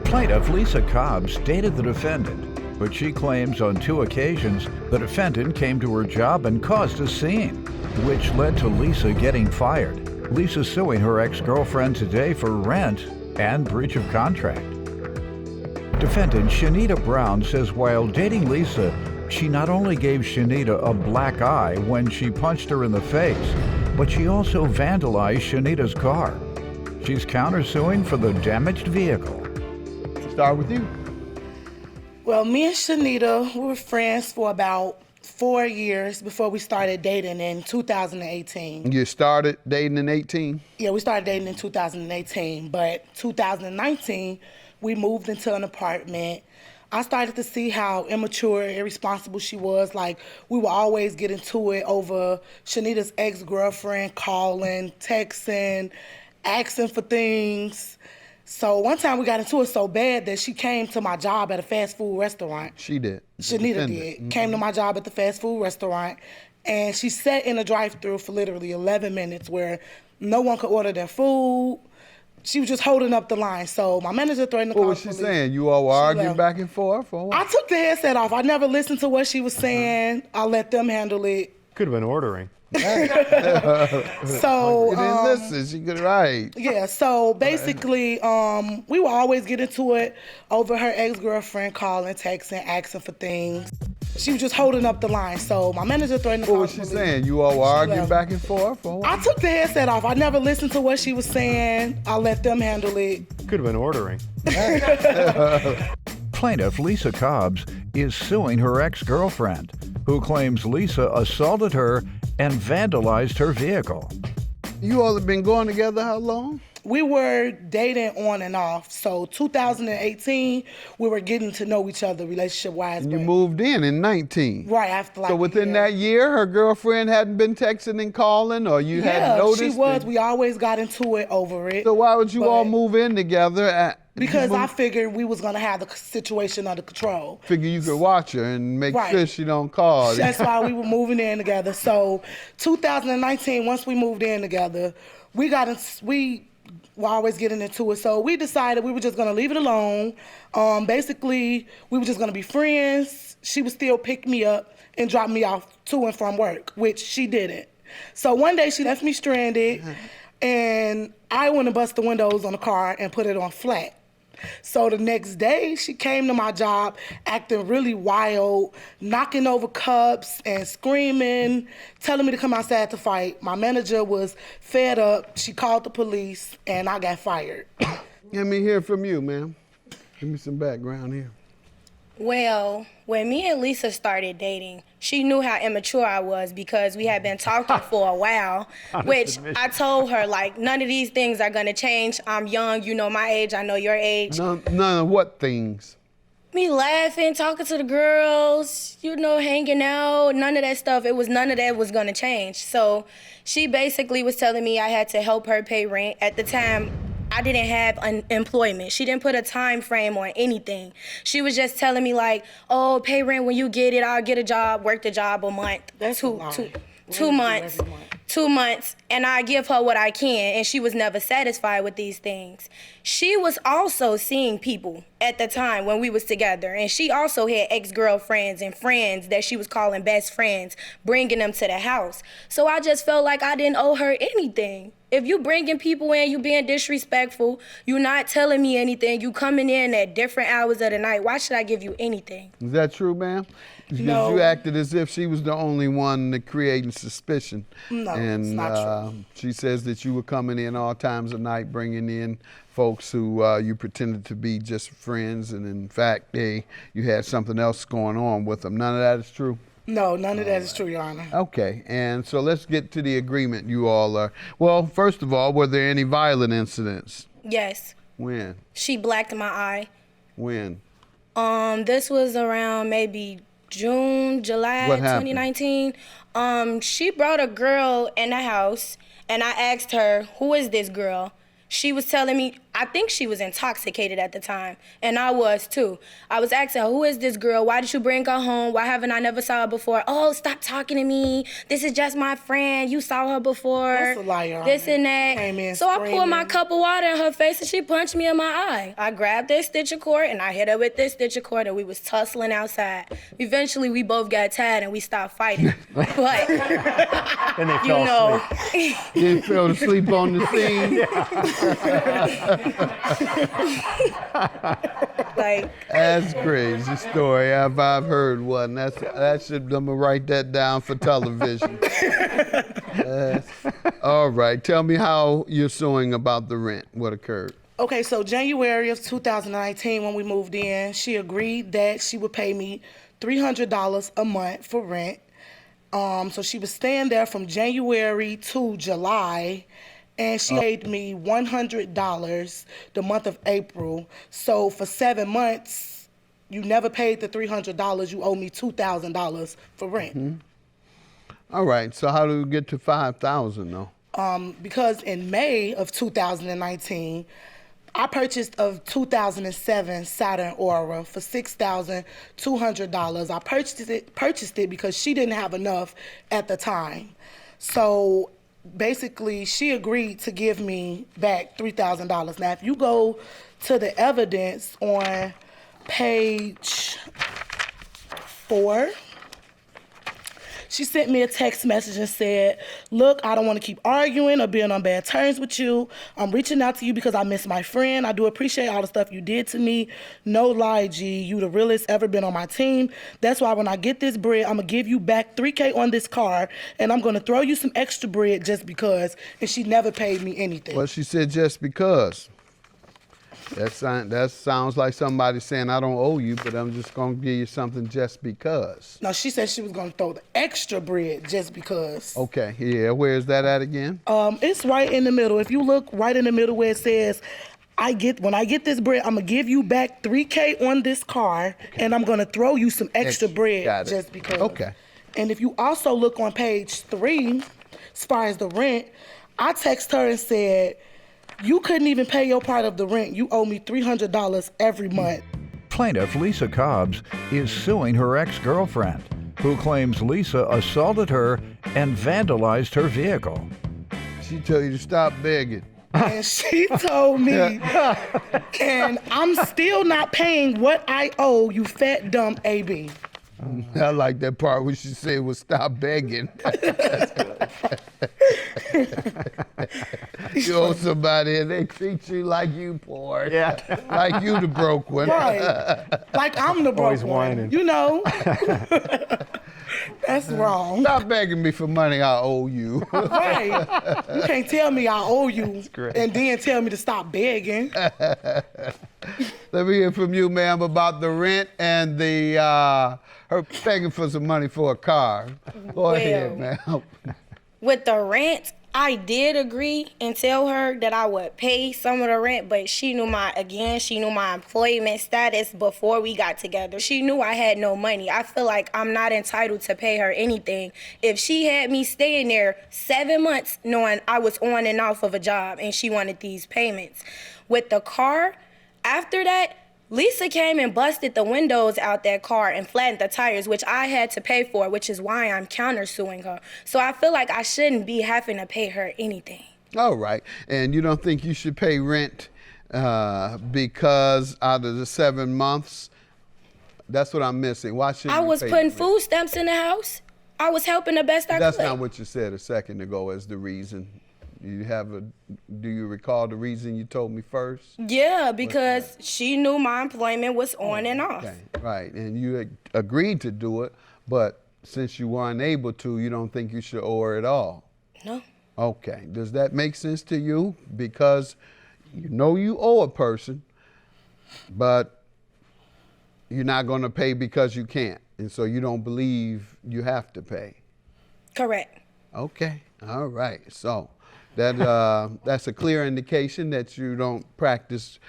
Plaintiff Lisa Cobbs dated the defendant, but she claims on 2 occasions the defendant came to her job and caused a scene, which led to Lisa getting fired. Lisa suing her ex-girlfriend today for rent and breach of contract. Defendant Shanita Brown says while dating Lisa, she not only gave Shanita a black eye when she punched her in the face, but she also vandalized Shanita's car. She's countersuing for the damaged vehicle. Start with you. Well, me and Shanita, we were friends for about 4 years before we started dating in 2018. You started dating in 18? Yeah, we started dating in 2018, but 2019, we moved into an apartment. I started to see how immature and irresponsible she was. Like, we would always get into it over Shanita's ex-girlfriend calling, texting, asking for things. So one time we got into it so bad that she came to my job at a fast food restaurant. She did. Shanita did. Mm-hmm. Came to my job at the fast food restaurant, and she sat in a drive-thru for literally 11 minutes where no one could order their food. She was just holding up the line. So my manager threatened to call the police. What was she saying? You all were arguing back and forth? Or what? I took the headset off. I never listened to what she was saying. I let them handle it. Could have been ordering. So you didn't listen. She could right. Yeah. So basically, we would always get into it over her ex-girlfriend calling, texting, asking for things. She was just holding up the line. So my manager threatened to call the police. What was she saying? You all were arguing back and forth? Or what? I took the headset off. I never listened to what she was saying. I let them handle it. Could have been ordering. Plaintiff Lisa Cobbs is suing her ex-girlfriend, who claims Lisa assaulted her and vandalized her vehicle. You all have been going together how long? We were dating on and off. So 2018, we were getting to know each other relationship-wise. And you moved in 19. Right, after like So within that year, her girlfriend hadn't been texting and calling, or you hadn't noticed? Yeah, she was. We always got into it over it. So why would you all move in together? Because I figured we was gonna have the situation under control. Figure you could watch her and make sure she don't call. That's why we were moving in together. So 2019, once we moved in together, we were always getting into it. So we decided we were just gonna leave it alone. Basically, we were just gonna be friends. She would still pick me up and drop me off to and from work, which she didn't. So one day she left me stranded, and I went and bust the windows on the car and put it on flat. So the next day, she came to my job acting really wild, knocking over cups and screaming, telling me to come outside to fight. My manager was fed up. She called the police, and I got fired. Let me hear from you, ma'am. Give me some background here. Well, when me and Lisa started dating, she knew how immature I was because we had been talking for a while, which I told her, like, none of these things are gonna change. I'm young, you know my age, I know your age. None of what things? Me laughing, talking to the girls, you know, hanging out, none of that stuff. None of that was gonna change. So she basically was telling me I had to help her pay rent. At the time, I didn't have employment. She didn't put a time frame on anything. She was just telling me like, oh, pay rent when you get it, I'll get a job, work the job a month. That's two months. 2 months, and I give her what I can, and she was never satisfied with these things. She was also seeing people at the time when we was together, and she also had ex-girlfriends and friends that she was calling best friends, bringing them to the house. So I just felt like I didn't owe her anything. If you bringing people in, you being disrespectful, you not telling me anything, you coming in at different hours of the night, why should I give you anything? Is that true, ma'am? Because you acted as if she was the only one creating suspicion. No, and, it's not true. She says that you were coming in all times of night, bringing in folks who you pretended to be just friends, and in fact, you had something else going on with them. None of that is true? No, none of that is true, Your Honor. Okay, and so let's get to the agreement you all are. Well, first of all, were there any violent incidents? Yes. When? She blacked my eye. When? This was around maybe June, July 2019. She brought a girl in the house, and I asked her, who is this girl? She was telling me, I think she was intoxicated at the time, and I was too. I was asking her, who is this girl? Why did you bring her home? Why haven't I never saw her before? Oh, stop talking to me. This is just my friend. You saw her before. That's a liar. This and that. Came in So I poured my screaming. cup of water in her face, and she punched me in my eye. I grabbed this stitcher cord, and I hit her with this stitcher cord, and we was tussling outside. Eventually, we both got tired, and we stopped fighting. But, And they you fell know, asleep. You fell asleep on the scene. like, That's crazy story. I've heard one. That should. I'm gonna write that down for television. All right. Tell me how you're suing about the rent. What occurred? Okay, so January of 2019, when we moved in, she agreed that she would pay me $300 a month for rent. So she was staying there from January to July, and she paid me $100 the month of April. So for 7 months, you never paid the $300. You owe me $2,000 for rent. All right. So how do we get to 5,000 though? Because in May of 2019, I purchased a 2007 Saturn Aura for $6,200. I purchased it because she didn't have enough at the time. So basically, she agreed to give me back $3,000. Now, if you go to the evidence on page 4, she sent me a text message and said, look, I don't want to keep arguing or being on bad terms with you. I'm reaching out to you because I miss my friend. I do appreciate all the stuff you did to me. No lie, G. You the realest ever been on my team. That's why when I get this bread, I'm going to give you back $3K on this car, and I'm going to throw you some extra bread just because. And she never paid me anything. Well, she said just because. That sounds like somebody saying, I don't owe you, but I'm just going to give you something just because. No, she said she was going to throw the extra bread just because. Okay, yeah. Where is that at again? It's right in the middle. If you look right in the middle where it says, when I get this bread, I'm going to give you back $3K on this car, and I'm going to throw you some extra bread Got it. just because. Okay. And if you also look on page 3, as far as the rent, I text her and said, you couldn't even pay your part of the rent. You owe me $300 every month. Plaintiff Lisa Cobbs is suing her ex-girlfriend, who claims Lisa assaulted her and vandalized her vehicle. She tell you to stop begging. And she told me, and I'm still not paying what I owe, you fat, dumb AB. I like that part where she said, well, stop begging. You owe somebody and they treat you like you poor. Yeah. Like you the broke one. Right. Like I'm the broke Always one. whining. You know? That's wrong. Stop begging me for money I owe you. Right. You can't tell me I owe you great. and then tell me to stop begging. Let me hear from you, ma'am, about the rent and the her begging for some money for a car. Go ahead, ma'am. with the rent, I did agree and tell her that I would pay some of the rent, but she knew my employment status before we got together. She knew I had no money. I feel like I'm not entitled to pay her anything. If she had me staying there 7 months knowing I was on and off of a job and she wanted these payments. With the car, after that, Lisa came and busted the windows out that car and flattened the tires, which I had to pay for, which is why I'm countersuing her. So I feel like I shouldn't be having to pay her anything. All right. And you don't think you should pay rent because out of the 7 months? That's what I'm missing. Why shouldn't I you was pay putting rent? food stamps in the house. I was helping the best I That's could. not what you said a second ago as the reason. Do you recall the reason you told me first? Yeah, because she knew my employment was on and off. Okay, right. And you agreed to do it, but since you were unable to, you don't think you should owe her at all? No. Okay. Does that make sense to you? Because you know you owe a person, but you're not going to pay because you can't. And so you don't believe you have to pay. Correct. Okay. All right. So that's a clear indication that you don't practice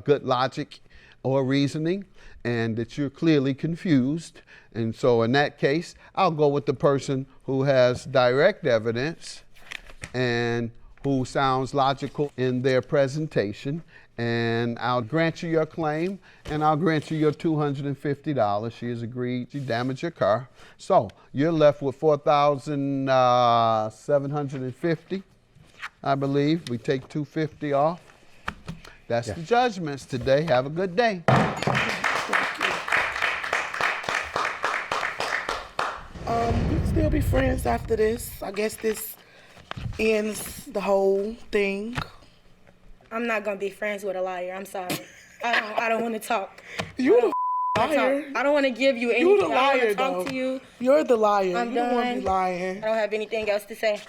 good logic or reasoning and that you're clearly confused. And so in that case, I'll go with the person who has direct evidence and who sounds logical in their presentation, and I'll grant you your claim, and I'll grant you your $250. She has agreed. She damaged your car. So you're left with $4,750, I believe. We take $250 off. That's the judgments today. Have a good day. We can still be friends after this. I guess this ends the whole thing. I'm not gonna be friends with a liar. I'm sorry. I don't want to talk. You the liar. I don't want to give you anything. You the liar, I don't want to though. talk to you. You're the liar. I'm You don't want to done. be lying. I don't have anything else to say.